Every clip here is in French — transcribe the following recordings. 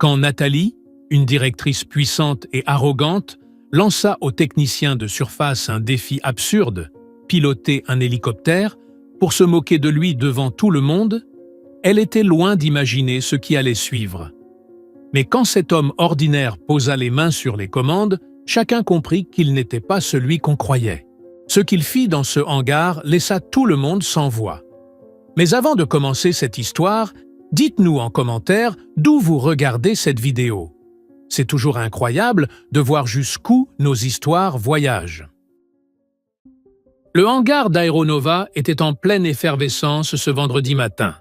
quand Nathalie, une directrice puissante et arrogante, lança aux techniciens de surface un défi absurde, piloter un hélicoptère, pour se moquer de lui devant tout le monde, elle était loin d'imaginer ce qui allait suivre. Mais quand cet homme ordinaire posa les mains sur les commandes, chacun comprit qu'il n'était pas celui qu'on croyait. Ce qu'il fit dans ce hangar laissa tout le monde sans voix. Mais avant de commencer cette histoire, dites-nous en commentaire d'où vous regardez cette vidéo. C'est toujours incroyable de voir jusqu'où nos histoires voyagent. Le hangar d'Aéronova était en pleine effervescence ce vendredi matin.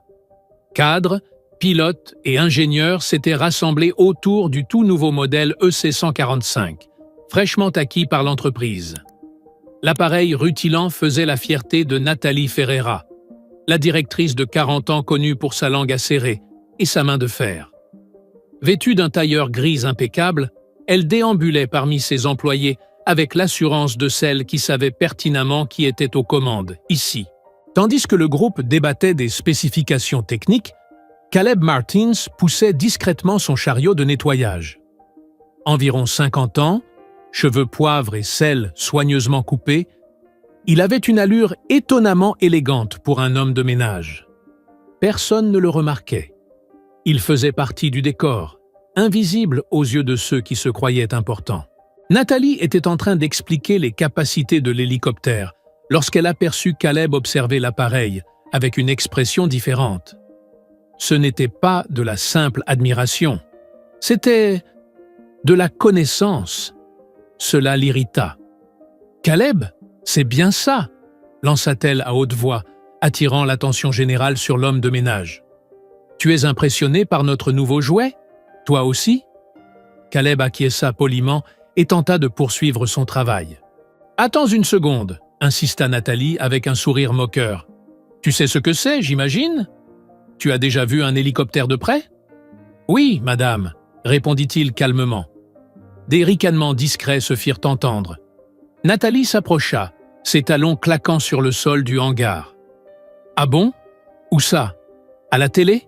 Cadres, pilotes et ingénieurs s'étaient rassemblés autour du tout nouveau modèle EC-145, fraîchement acquis par l'entreprise. L'appareil rutilant faisait la fierté de Nathalie Ferreira, la directrice de 40 ans connue pour sa langue acérée et sa main de fer. Vêtue d'un tailleur gris impeccable, elle déambulait parmi ses employés avec l'assurance de celle qui savait pertinemment qui était aux commandes, ici. Tandis que le groupe débattait des spécifications techniques, Caleb Martins poussait discrètement son chariot de nettoyage. Environ 50 ans, cheveux poivre et sel soigneusement coupés, il avait une allure étonnamment élégante pour un homme de ménage. Personne ne le remarquait. Il faisait partie du décor, invisible aux yeux de ceux qui se croyaient importants. Nathalie était en train d'expliquer les capacités de l'hélicoptère lorsqu'elle aperçut Caleb observer l'appareil avec une expression différente. Ce n'était pas de la simple admiration, c'était de la connaissance. Cela l'irrita. « Caleb, c'est bien ça !» lança-t-elle à haute voix, attirant l'attention générale sur l'homme de ménage. « Tu es impressionné par notre nouveau jouet? Toi aussi ?» Caleb acquiesça poliment et tenta de poursuivre son travail. « Attends une seconde !» insista Nathalie avec un sourire moqueur. « Tu sais ce que c'est, j'imagine? Tu as déjà vu un hélicoptère de près? »« Oui, madame », répondit-il calmement. Des ricanements discrets se firent entendre. Nathalie s'approcha, ses talons claquant sur le sol du hangar. « Ah bon? Où ça? À la télé ?»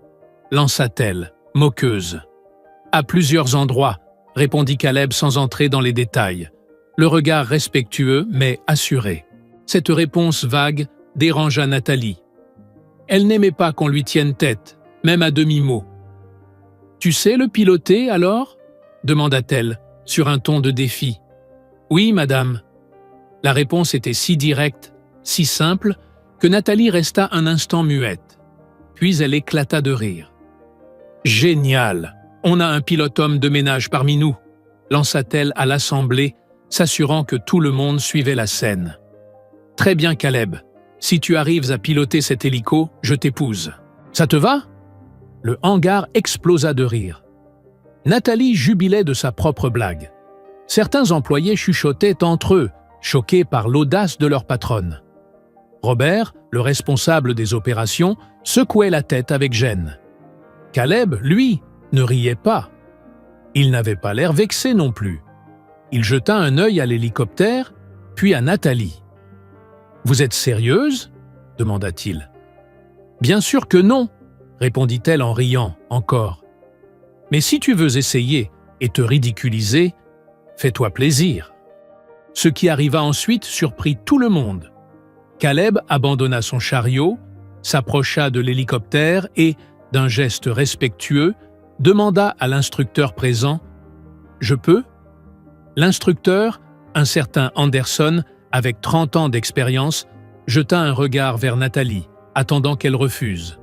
lança-t-elle, moqueuse. « À plusieurs endroits », répondit Caleb sans entrer dans les détails, le regard respectueux mais assuré. Cette réponse vague dérangea Nathalie. Elle n'aimait pas qu'on lui tienne tête, même à demi-mot. « Tu sais le piloter, alors ?» demanda-t-elle, sur un ton de défi. « Oui, madame. » La réponse était si directe, si simple, que Nathalie resta un instant muette. Puis elle éclata de rire. « Génial! On a un pilote-homme de ménage parmi nous !» lança-t-elle à l'assemblée, s'assurant que tout le monde suivait la scène. « Très bien, Caleb. Si tu arrives à piloter cet hélico, je t'épouse. Ça te va ?» Le hangar explosa de rire. Nathalie jubilait de sa propre blague. Certains employés chuchotaient entre eux, choqués par l'audace de leur patronne. Robert, le responsable des opérations, secouait la tête avec gêne. Caleb, lui, ne riait pas. Il n'avait pas l'air vexé non plus. Il jeta un œil à l'hélicoptère, puis à Nathalie. « Vous êtes sérieuse ?» demanda-t-il. « Bien sûr que non !» répondit-elle en riant encore. « Mais si tu veux essayer et te ridiculiser, fais-toi plaisir. » Ce qui arriva ensuite surprit tout le monde. Caleb abandonna son chariot, s'approcha de l'hélicoptère et, d'un geste respectueux, demanda à l'instructeur présent « Je peux ?» L'instructeur, un certain Anderson, avec 30 ans d'expérience, jeta un regard vers Nathalie, attendant qu'elle refuse.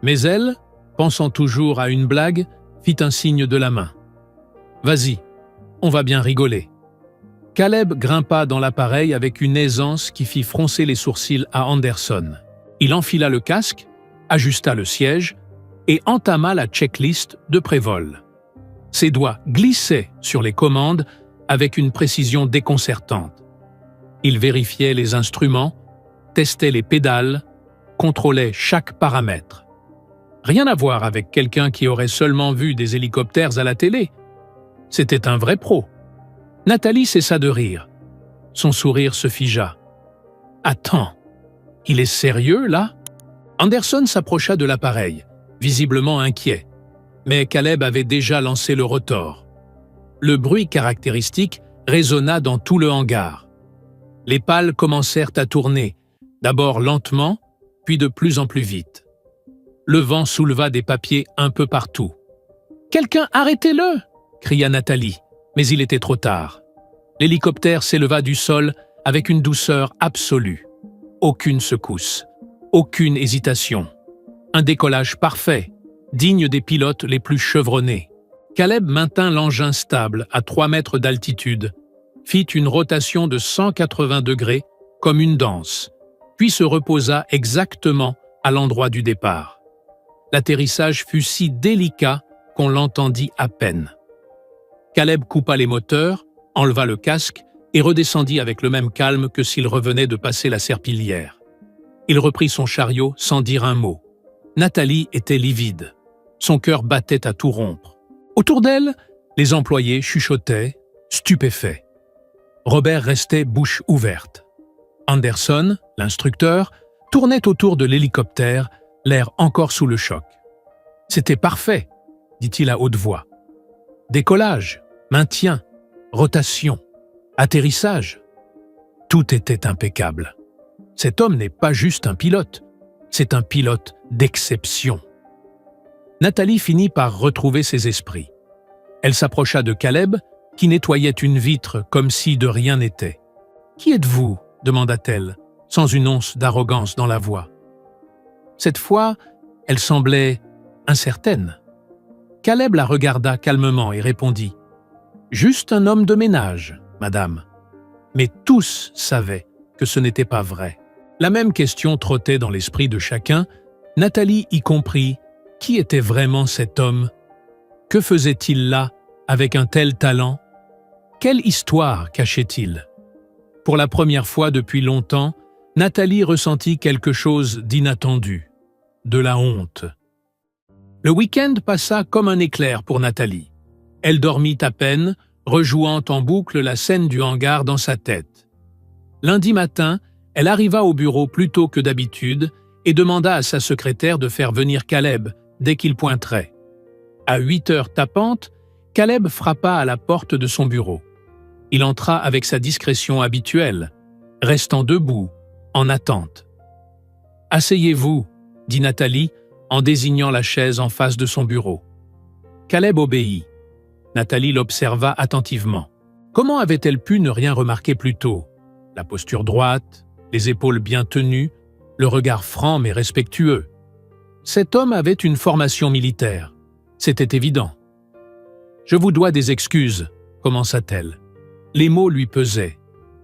Mais elle, pensant toujours à une blague, fit un signe de la main. « Vas-y, on va bien rigoler. » Caleb grimpa dans l'appareil avec une aisance qui fit froncer les sourcils à Anderson. Il enfila le casque, ajusta le siège et entama la checklist de prévol. Ses doigts glissaient sur les commandes avec une précision déconcertante. Il vérifiait les instruments, testait les pédales, contrôlait chaque paramètre. Rien à voir avec quelqu'un qui aurait seulement vu des hélicoptères à la télé. C'était un vrai pro. Nathalie cessa de rire. Son sourire se figea. « Attends, il est sérieux, là ?» Anderson s'approcha de l'appareil, visiblement inquiet. Mais Caleb avait déjà lancé le rotor. Le bruit caractéristique résonna dans tout le hangar. Les pales commencèrent à tourner, d'abord lentement, puis de plus en plus vite. Le vent souleva des papiers un peu partout. « Quelqu'un, arrêtez-le » cria Nathalie, mais il était trop tard. L'hélicoptère s'éleva du sol avec une douceur absolue. Aucune secousse, aucune hésitation. Un décollage parfait, digne des pilotes les plus chevronnés. Caleb maintint l'engin stable à 3 mètres d'altitude, fit une rotation de 180 degrés comme une danse, puis se reposa exactement à l'endroit du départ. L'atterrissage fut si délicat qu'on l'entendit à peine. Caleb coupa les moteurs, enleva le casque et redescendit avec le même calme que s'il revenait de passer la serpillière. Il reprit son chariot sans dire un mot. Nathalie était livide. Son cœur battait à tout rompre. Autour d'elle, les employés chuchotaient, stupéfaits. Robert restait bouche ouverte. Anderson, l'instructeur, tournait autour de l'hélicoptère, l'air encore sous le choc. « C'était parfait », dit-il à haute voix. « Décollage, maintien, rotation, atterrissage. Tout était impeccable. Cet homme n'est pas juste un pilote, c'est un pilote d'exception. » Nathalie finit par retrouver ses esprits. Elle s'approcha de Caleb, qui nettoyait une vitre comme si de rien n'était. « Qui êtes-vous » demanda-t-elle, sans une once d'arrogance dans la voix. Cette fois, elle semblait incertaine. Caleb la regarda calmement et répondit « Juste un homme de ménage, madame. » Mais tous savaient que ce n'était pas vrai. La même question trottait dans l'esprit de chacun. Nathalie y comprit. Qui était vraiment cet homme? Que faisait-il là, avec un tel talent? Quelle histoire cachait-il? Pour la première fois depuis longtemps, Nathalie ressentit quelque chose d'inattendu, de la honte. Le week-end passa comme un éclair pour Nathalie. Elle dormit à peine, rejouant en boucle la scène du hangar dans sa tête. Lundi matin, elle arriva au bureau plus tôt que d'habitude et demanda à sa secrétaire de faire venir Caleb dès qu'il pointerait. À 8 heures tapantes, Caleb frappa à la porte de son bureau. Il entra avec sa discrétion habituelle, restant debout, en attente. « Asseyez-vous » dit Nathalie en désignant la chaise en face de son bureau. Caleb obéit. Nathalie l'observa attentivement. Comment avait-elle pu ne rien remarquer plus tôt? La posture droite, les épaules bien tenues, le regard franc mais respectueux. Cet homme avait une formation militaire. C'était évident. « Je vous dois des excuses » commença-t-elle. Les mots lui pesaient,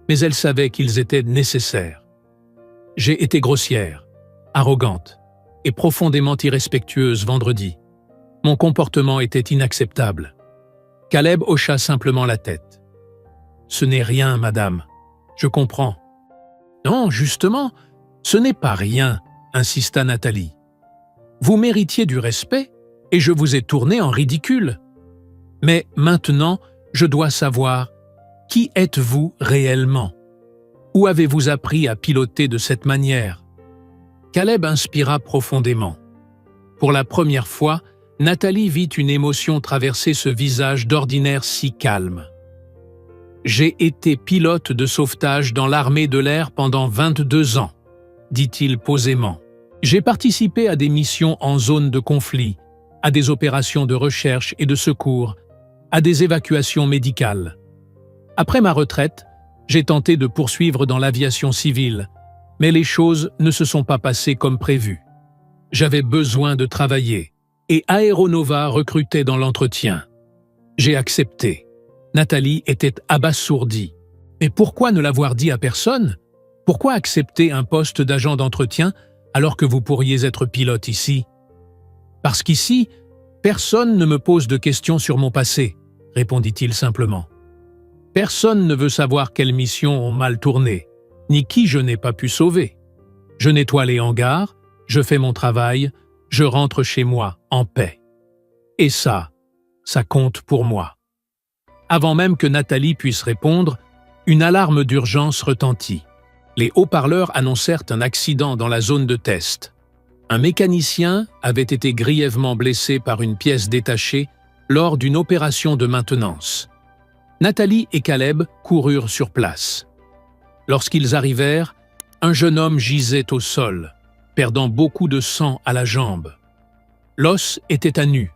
mais elle savait qu'ils étaient nécessaires. « J'ai été grossière, arrogante et profondément irrespectueuse vendredi. Mon comportement était inacceptable. » Caleb hocha simplement la tête. « Ce n'est rien, madame. Je comprends. »« Non, justement, ce n'est pas rien, » insista Nathalie. « Vous méritiez du respect et je vous ai tourné en ridicule. Mais maintenant, je dois savoir, qui êtes-vous réellement? Où avez-vous appris à piloter de cette manière ?» Caleb inspira profondément. Pour la première fois, Nathalie vit une émotion traverser ce visage d'ordinaire si calme. « J'ai été pilote de sauvetage dans l'armée de l'air pendant 22 ans, » dit-il posément. « J'ai participé à des missions en zone de conflit, à des opérations de recherche et de secours, à des évacuations médicales. Après ma retraite, j'ai tenté de poursuivre dans l'aviation civile, mais les choses ne se sont pas passées comme prévu. J'avais besoin de travailler, et Aéronova recrutait dans l'entretien. J'ai accepté. » Nathalie était abasourdie. Mais pourquoi ne l'avoir dit à personne? Pourquoi accepter un poste d'agent d'entretien alors que vous pourriez être pilote ici? Parce qu'ici, personne ne me pose de questions sur mon passé, répondit-il simplement. Personne ne veut savoir quelles missions ont mal tourné, ni qui je n'ai pas pu sauver. Je nettoie les hangars, je fais mon travail, je rentre chez moi en paix. Et ça compte pour moi. Avant même que Nathalie puisse répondre, une alarme d'urgence retentit. Les haut-parleurs annoncèrent un accident dans la zone de test. Un mécanicien avait été grièvement blessé par une pièce détachée lors d'une opération de maintenance. Nathalie et Caleb coururent sur place. Lorsqu'ils arrivèrent, un jeune homme gisait au sol, perdant beaucoup de sang à la jambe. L'os était à nu.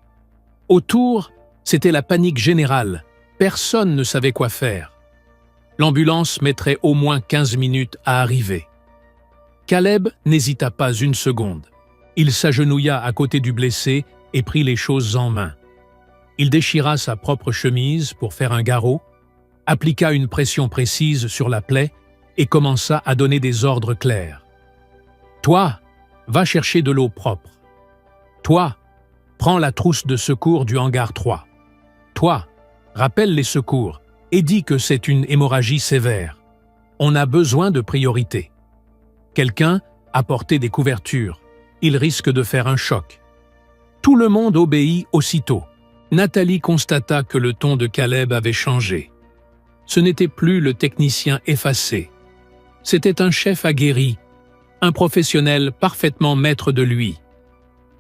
Autour, c'était la panique générale. Personne ne savait quoi faire. L'ambulance mettrait au moins 15 minutes à arriver. Caleb n'hésita pas une seconde. Il s'agenouilla à côté du blessé et prit les choses en main. Il déchira sa propre chemise pour faire un garrot, appliqua une pression précise sur la plaie et commença à donner des ordres clairs. « Toi, va chercher de l'eau propre. Toi, prends la trousse de secours du hangar 3. Toi, rappelle les secours et dis que c'est une hémorragie sévère. On a besoin de priorité. Quelqu'un a porté des couvertures. Il risque de faire un choc. » Tout le monde obéit aussitôt. Nathalie constata que le ton de Caleb avait changé. Ce n'était plus le technicien effacé. C'était un chef aguerri, un professionnel parfaitement maître de lui.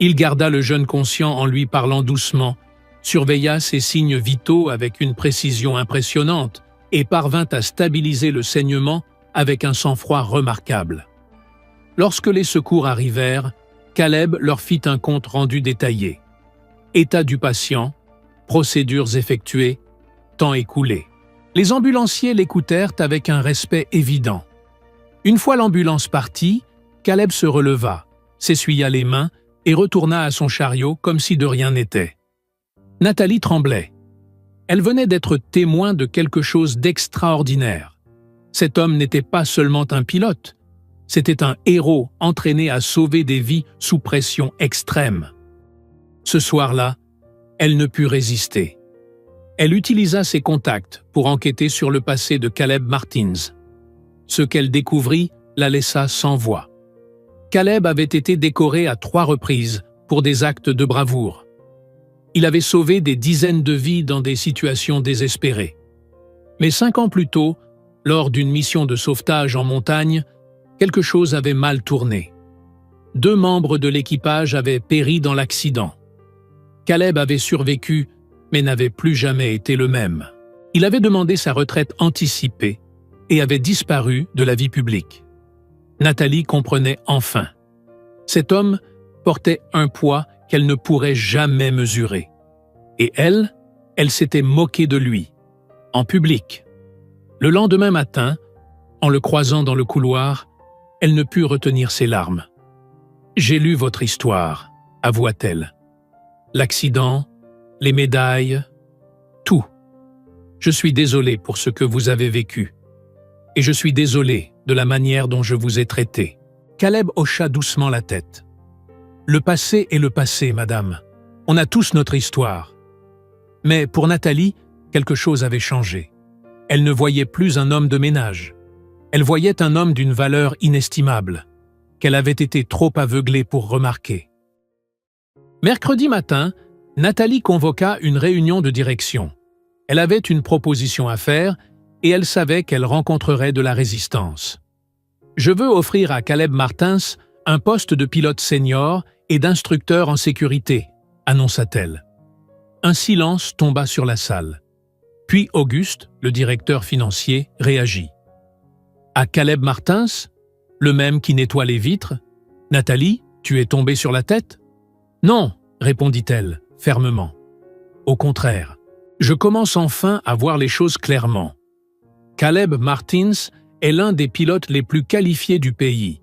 Il garda le jeune conscient en lui parlant doucement, surveilla ses signes vitaux avec une précision impressionnante et parvint à stabiliser le saignement avec un sang-froid remarquable. Lorsque les secours arrivèrent, Caleb leur fit un compte rendu détaillé. État du patient, procédures effectuées, temps écoulé. Les ambulanciers l'écoutèrent avec un respect évident. Une fois l'ambulance partie, Caleb se releva, s'essuya les mains et retourna à son chariot comme si de rien n'était. Nathalie tremblait. Elle venait d'être témoin de quelque chose d'extraordinaire. Cet homme n'était pas seulement un pilote, c'était un héros entraîné à sauver des vies sous pression extrême. Ce soir-là, elle ne put résister. Elle utilisa ses contacts pour enquêter sur le passé de Caleb Martins. Ce qu'elle découvrit la laissa sans voix. Caleb avait été décoré à 3 reprises pour des actes de bravoure. Il avait sauvé des dizaines de vies dans des situations désespérées. Mais 5 ans plus tôt, lors d'une mission de sauvetage en montagne, quelque chose avait mal tourné. 2 membres de l'équipage avaient péri dans l'accident. Caleb avait survécu, mais n'avait plus jamais été le même. Il avait demandé sa retraite anticipée et avait disparu de la vie publique. Nathalie comprenait enfin. Cet homme portait un poids qu'elle ne pourrait jamais mesurer. Et elle s'était moquée de lui, en public. Le lendemain matin, en le croisant dans le couloir, elle ne put retenir ses larmes. « J'ai lu votre histoire », avoua-t-elle. « L'accident, les médailles, tout. Je suis désolée pour ce que vous avez vécu. Et je suis désolée de la manière dont je vous ai traité. » Caleb hocha doucement la tête. « Le passé est le passé, madame. On a tous notre histoire. » Mais pour Nathalie, quelque chose avait changé. Elle ne voyait plus un homme de ménage. Elle voyait un homme d'une valeur inestimable, qu'elle avait été trop aveuglée pour remarquer. Mercredi matin, Nathalie convoqua une réunion de direction. Elle avait une proposition à faire et elle savait qu'elle rencontrerait de la résistance. « Je veux offrir à Caleb Martins un poste de pilote senior et d'instructeur en sécurité », annonça-t-elle. Un silence tomba sur la salle. Puis Auguste, le directeur financier, réagit. « À Caleb Martins, le même qui nettoie les vitres, Nathalie, tu es tombée sur la tête ?»« Non, » répondit-elle, fermement. « Au contraire, je commence enfin à voir les choses clairement. Caleb Martins est l'un des pilotes les plus qualifiés du pays.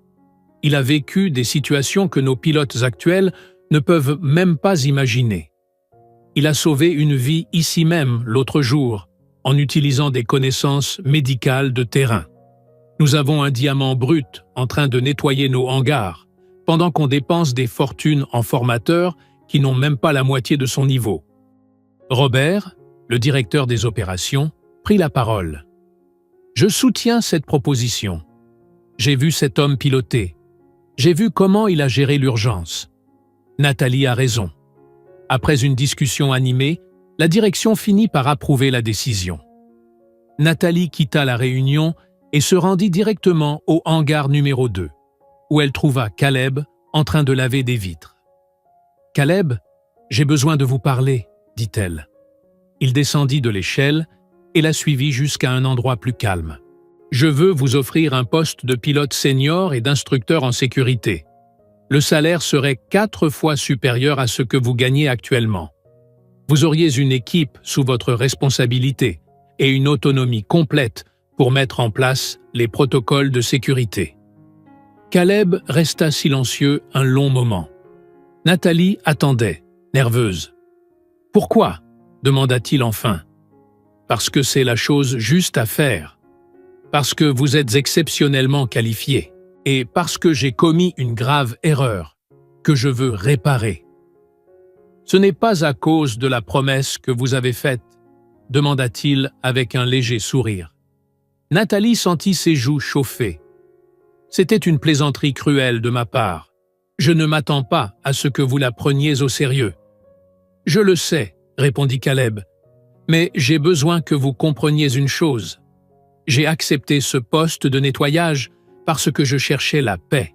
Il a vécu des situations que nos pilotes actuels ne peuvent même pas imaginer. Il a sauvé une vie ici même l'autre jour, en utilisant des connaissances médicales de terrain. Nous avons un diamant brut en train de nettoyer nos hangars, pendant qu'on dépense des fortunes en formateurs qui n'ont même pas la moitié de son niveau. » Robert, le directeur des opérations, prit la parole. « Je soutiens cette proposition. J'ai vu cet homme piloter. J'ai vu comment il a géré l'urgence. Nathalie a raison. » Après une discussion animée, la direction finit par approuver la décision. Nathalie quitta la réunion et se rendit directement au hangar numéro 2, où elle trouva Caleb en train de laver des vitres. « Caleb, j'ai besoin de vous parler, dit-elle. Il descendit de l'échelle et la suivit jusqu'à un endroit plus calme. « Je veux vous offrir un poste de pilote senior et d'instructeur en sécurité. Le salaire serait 4 fois supérieur à ce que vous gagnez actuellement. Vous auriez une équipe sous votre responsabilité et une autonomie complète pour mettre en place les protocoles de sécurité. » Caleb resta silencieux un long moment. Nathalie attendait, nerveuse. « Pourquoi ?» demanda-t-il enfin. « Parce que c'est la chose juste à faire. Parce que vous êtes exceptionnellement qualifié. Et parce que j'ai commis une grave erreur que je veux réparer. » « Ce n'est pas à cause de la promesse que vous avez faite ?» demanda-t-il avec un léger sourire. Nathalie sentit ses joues chauffer. « C'était une plaisanterie cruelle de ma part. Je ne m'attends pas à ce que vous la preniez au sérieux. »« Je le sais, » répondit Caleb, « mais j'ai besoin que vous compreniez une chose. J'ai accepté ce poste de nettoyage parce que je cherchais la paix.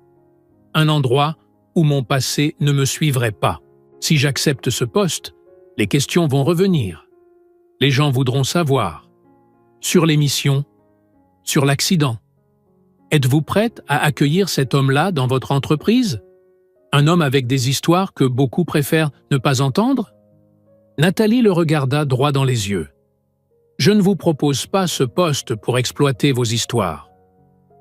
Un endroit où mon passé ne me suivrait pas. Si j'accepte ce poste, les questions vont revenir. Les gens voudront savoir. Sur l'émission, sur l'accident. Êtes-vous prête à accueillir cet homme-là dans votre entreprise? Un homme avec des histoires que beaucoup préfèrent ne pas entendre? Nathalie le regarda droit dans les yeux. « Je ne vous propose pas ce poste pour exploiter vos histoires.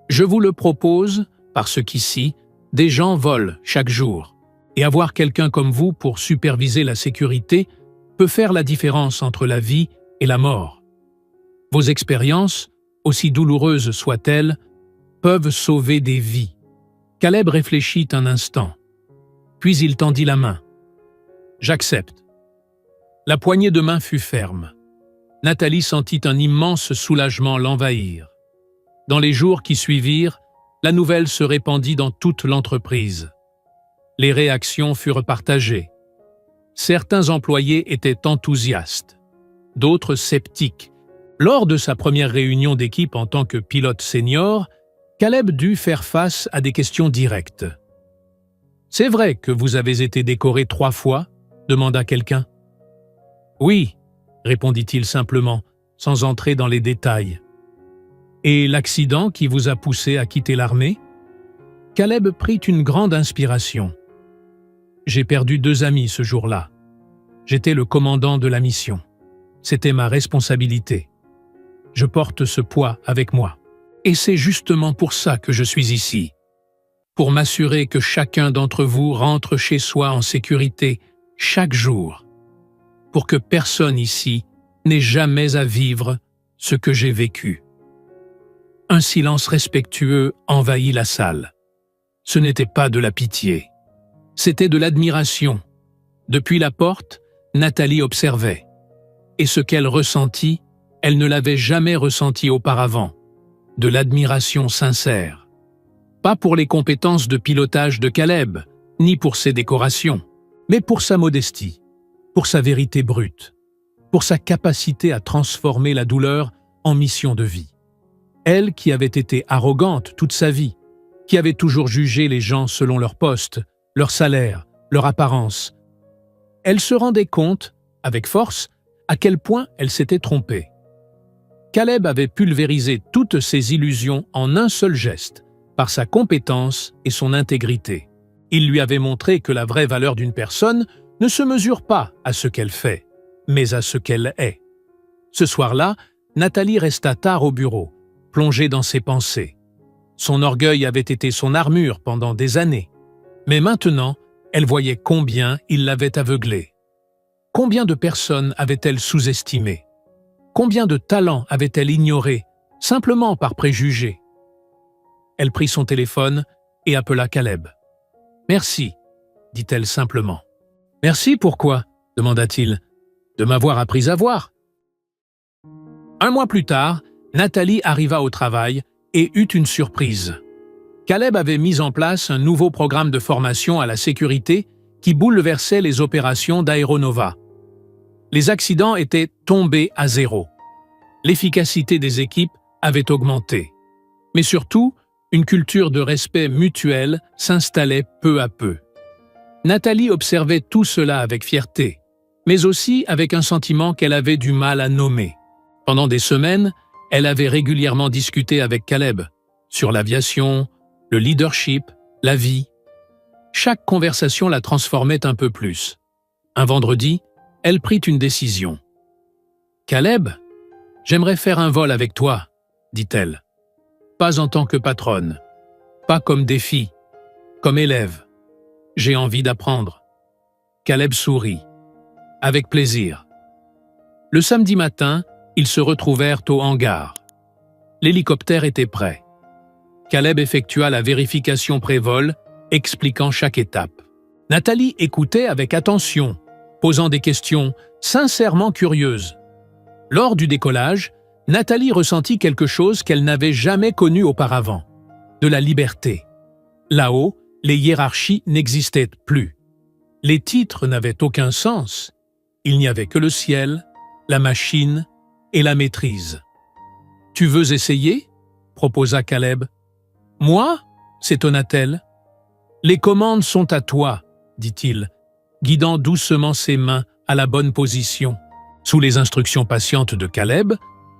Je vous le propose parce qu'ici, des gens volent chaque jour. Et avoir quelqu'un comme vous pour superviser la sécurité peut faire la différence entre la vie et la mort. Vos expériences, aussi douloureuses soient-elles, peuvent sauver des vies. » Caleb réfléchit un instant. Puis il tendit la main. « J'accepte. » La poignée de main fut ferme. Nathalie sentit un immense soulagement l'envahir. Dans les jours qui suivirent, la nouvelle se répandit dans toute l'entreprise. Les réactions furent partagées. Certains employés étaient enthousiastes, d'autres sceptiques. Lors de sa première réunion d'équipe en tant que pilote senior, Caleb dut faire face à des questions directes. « C'est vrai que vous avez été décoré 3 fois ?» demanda quelqu'un. « Oui », répondit-il simplement, sans entrer dans les détails. « Et l'accident qui vous a poussé à quitter l'armée ?» Caleb prit une grande inspiration. « J'ai perdu 2 amis ce jour-là. J'étais le commandant de la mission. C'était ma responsabilité. Je porte ce poids avec moi. Et c'est justement pour ça que je suis ici. Pour m'assurer que chacun d'entre vous rentre chez soi en sécurité chaque jour. Pour que personne ici n'ait jamais à vivre ce que j'ai vécu. » Un silence respectueux envahit la salle. Ce n'était pas de la pitié. C'était de l'admiration. Depuis la porte, Nathalie observait. Et ce qu'elle ressentit, elle ne l'avait jamais ressenti auparavant. De l'admiration sincère. Pas pour les compétences de pilotage de Caleb, ni pour ses décorations, mais pour sa modestie, pour sa vérité brute, pour sa capacité à transformer la douleur en mission de vie. Elle qui avait été arrogante toute sa vie, qui avait toujours jugé les gens selon leur poste, leur salaire, leur apparence. Elle se rendait compte, avec force, à quel point elle s'était trompée. Caleb avait pulvérisé toutes ses illusions en un seul geste, par sa compétence et son intégrité. Il lui avait montré que la vraie valeur d'une personne ne se mesure pas à ce qu'elle fait, mais à ce qu'elle est. Ce soir-là, Nathalie resta tard au bureau, plongée dans ses pensées. Son orgueil avait été son armure pendant des années. Mais maintenant, elle voyait combien il l'avait aveuglée. Combien de personnes avait-elle sous-estimé? Combien de talents avait-elle ignoré, simplement par préjugés? Elle prit son téléphone et appela Caleb. « Merci, » dit-elle simplement. « Merci pourquoi ?» demanda-t-il. « De m'avoir appris à voir. » 1 mois plus tard, Nathalie arriva au travail et eut une surprise. Caleb avait mis en place un nouveau programme de formation à la sécurité qui bouleversait les opérations d'Aéronova. Les accidents étaient tombés à 0. L'efficacité des équipes avait augmenté. Mais surtout, Une culture de respect mutuel s'installait peu à peu. Nathalie observait tout cela avec fierté, mais aussi avec un sentiment qu'elle avait du mal à nommer. Pendant des semaines, elle avait régulièrement discuté avec Caleb sur l'aviation, le leadership, la vie. Chaque conversation la transformait un peu plus. Un vendredi, elle prit une décision. « Caleb, j'aimerais faire un vol avec toi, » dit-elle. « Pas en tant que patronne, pas comme défi, comme élève. J'ai envie d'apprendre. » Caleb sourit. « Avec plaisir. » Le samedi matin, ils se retrouvèrent au hangar. L'hélicoptère était prêt. Caleb effectua la vérification pré-vol, expliquant chaque étape. Nathalie écoutait avec attention, posant des questions sincèrement curieuses. Lors du décollage, Nathalie ressentit quelque chose qu'elle n'avait jamais connu auparavant, de la liberté. Là-haut, les hiérarchies n'existaient plus. Les titres n'avaient aucun sens. Il n'y avait que le ciel, la machine et la maîtrise. « Tu veux essayer ?» proposa Caleb. « Moi ?» s'étonna-t-elle. « Les commandes sont à toi, » dit-il, guidant doucement ses mains à la bonne position. Sous les instructions patientes de Caleb,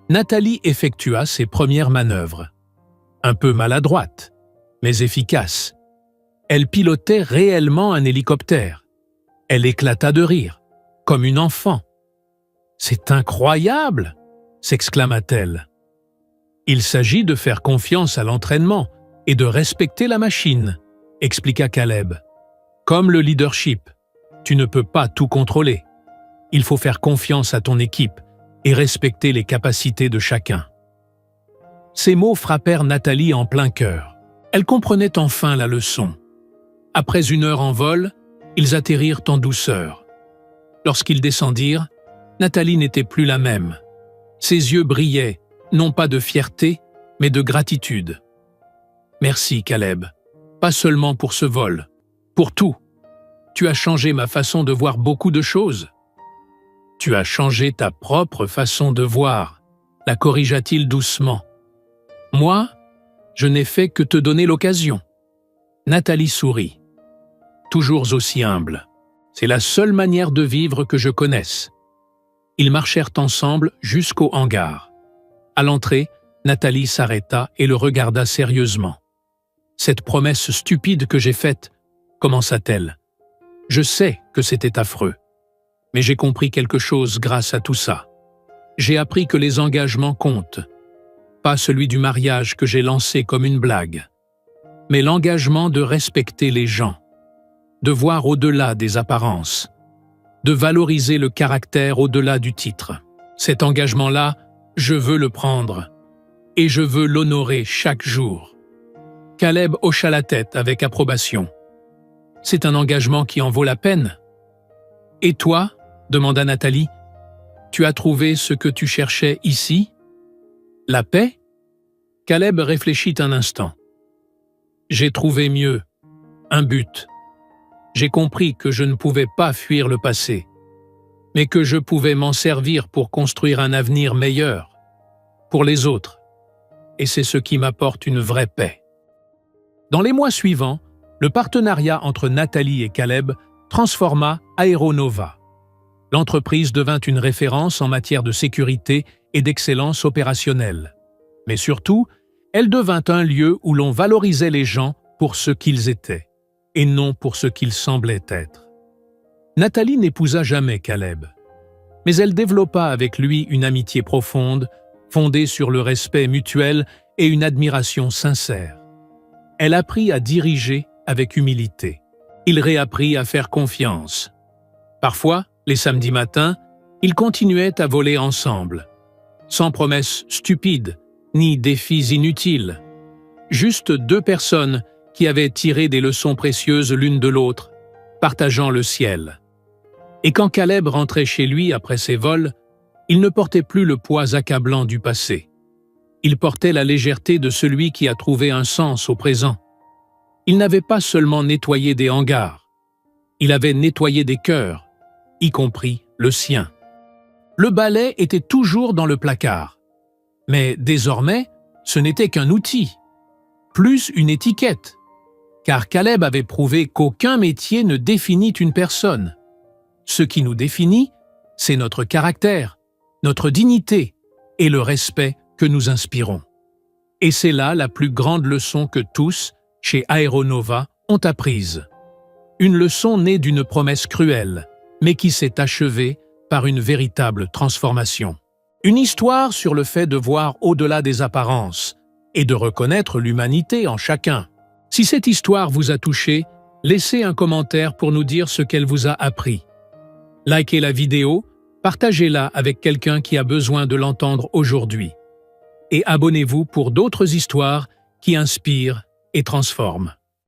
Nathalie effectua ses premières manœuvres. Un peu maladroite, mais efficace. Elle pilotait réellement un hélicoptère. Elle éclata de rire, comme une enfant. « C'est incroyable !» s'exclama-t-elle. « Il s'agit de faire confiance à l'entraînement et de respecter la machine », expliqua Caleb. « Comme le leadership, tu ne peux pas tout contrôler. Il faut faire confiance à ton équipe et respecter les capacités de chacun. » Ces mots frappèrent Nathalie en plein cœur. Elle comprenait enfin la leçon. Après 1 heure en vol, ils atterrirent en douceur. Lorsqu'ils descendirent, Nathalie n'était plus la même. Ses yeux brillaient, non pas de fierté, mais de gratitude. « Merci, Caleb. Pas seulement pour ce vol, pour tout. Tu as changé ma façon de voir beaucoup de choses. »« Tu as changé ta propre façon de voir, » la corrigea-t-il doucement. « Moi, je n'ai fait que te donner l'occasion. » Nathalie sourit. « Toujours aussi humble. C'est la seule manière de vivre que je connaisse. » Ils marchèrent ensemble jusqu'au hangar. À l'entrée, Nathalie s'arrêta et le regarda sérieusement. « Cette promesse stupide que j'ai faite, » commença-t-elle. « Je sais que c'était affreux. Mais j'ai compris quelque chose grâce à tout ça. J'ai appris que les engagements comptent. Pas celui du mariage que j'ai lancé comme une blague, mais l'engagement de respecter les gens, de voir au-delà des apparences, de valoriser le caractère au-delà du titre. Cet engagement-là, je veux le prendre, et je veux l'honorer chaque jour. » Caleb hocha la tête avec approbation. « C'est un engagement qui en vaut la peine. »« Et toi ?» demanda Nathalie. « Tu as trouvé ce que tu cherchais ici ? La paix ?» Caleb réfléchit un instant. « J'ai trouvé mieux, un but. J'ai compris que je ne pouvais pas fuir le passé, mais que je pouvais m'en servir pour construire un avenir meilleur, pour les autres. Et c'est ce qui m'apporte une vraie paix. » Dans les mois suivants, le partenariat entre Nathalie et Caleb transforma Aeronova. L'entreprise devint une référence en matière de sécurité et d'excellence opérationnelle. Mais surtout, elle devint un lieu où l'on valorisait les gens pour ce qu'ils étaient, et non pour ce qu'ils semblaient être. Nathalie n'épousa jamais Caleb, mais elle développa avec lui une amitié profonde, fondée sur le respect mutuel et une admiration sincère. Elle apprit à diriger avec humilité. Il réapprit à faire confiance. Parfois, les samedis matins, ils continuaient à voler ensemble, sans promesses stupides ni défis inutiles. Juste 2 personnes qui avaient tiré des leçons précieuses l'une de l'autre, partageant le ciel. Et quand Caleb rentrait chez lui après ses vols, il ne portait plus le poids accablant du passé. Il portait la légèreté de celui qui a trouvé un sens au présent. Il n'avait pas seulement nettoyé des hangars, il avait nettoyé des cœurs, y compris le sien. Le balai était toujours dans le placard, mais désormais, ce n'était qu'un outil. plus une étiquette, car Caleb avait prouvé qu'aucun métier ne définit une personne. Ce qui nous définit, c'est notre caractère, notre dignité et le respect que nous inspirons. Et c'est là la plus grande leçon que tous, chez Aéronova, ont apprise. Une leçon née d'une promesse cruelle, mais qui s'est achevée par une véritable transformation. Une histoire sur le fait de voir au-delà des apparences et de reconnaître l'humanité en chacun. Si cette histoire vous a touché, laissez un commentaire pour nous dire ce qu'elle vous a appris. Likez la vidéo, partagez-la avec quelqu'un qui a besoin de l'entendre aujourd'hui. Et abonnez-vous pour d'autres histoires qui inspirent et transforment.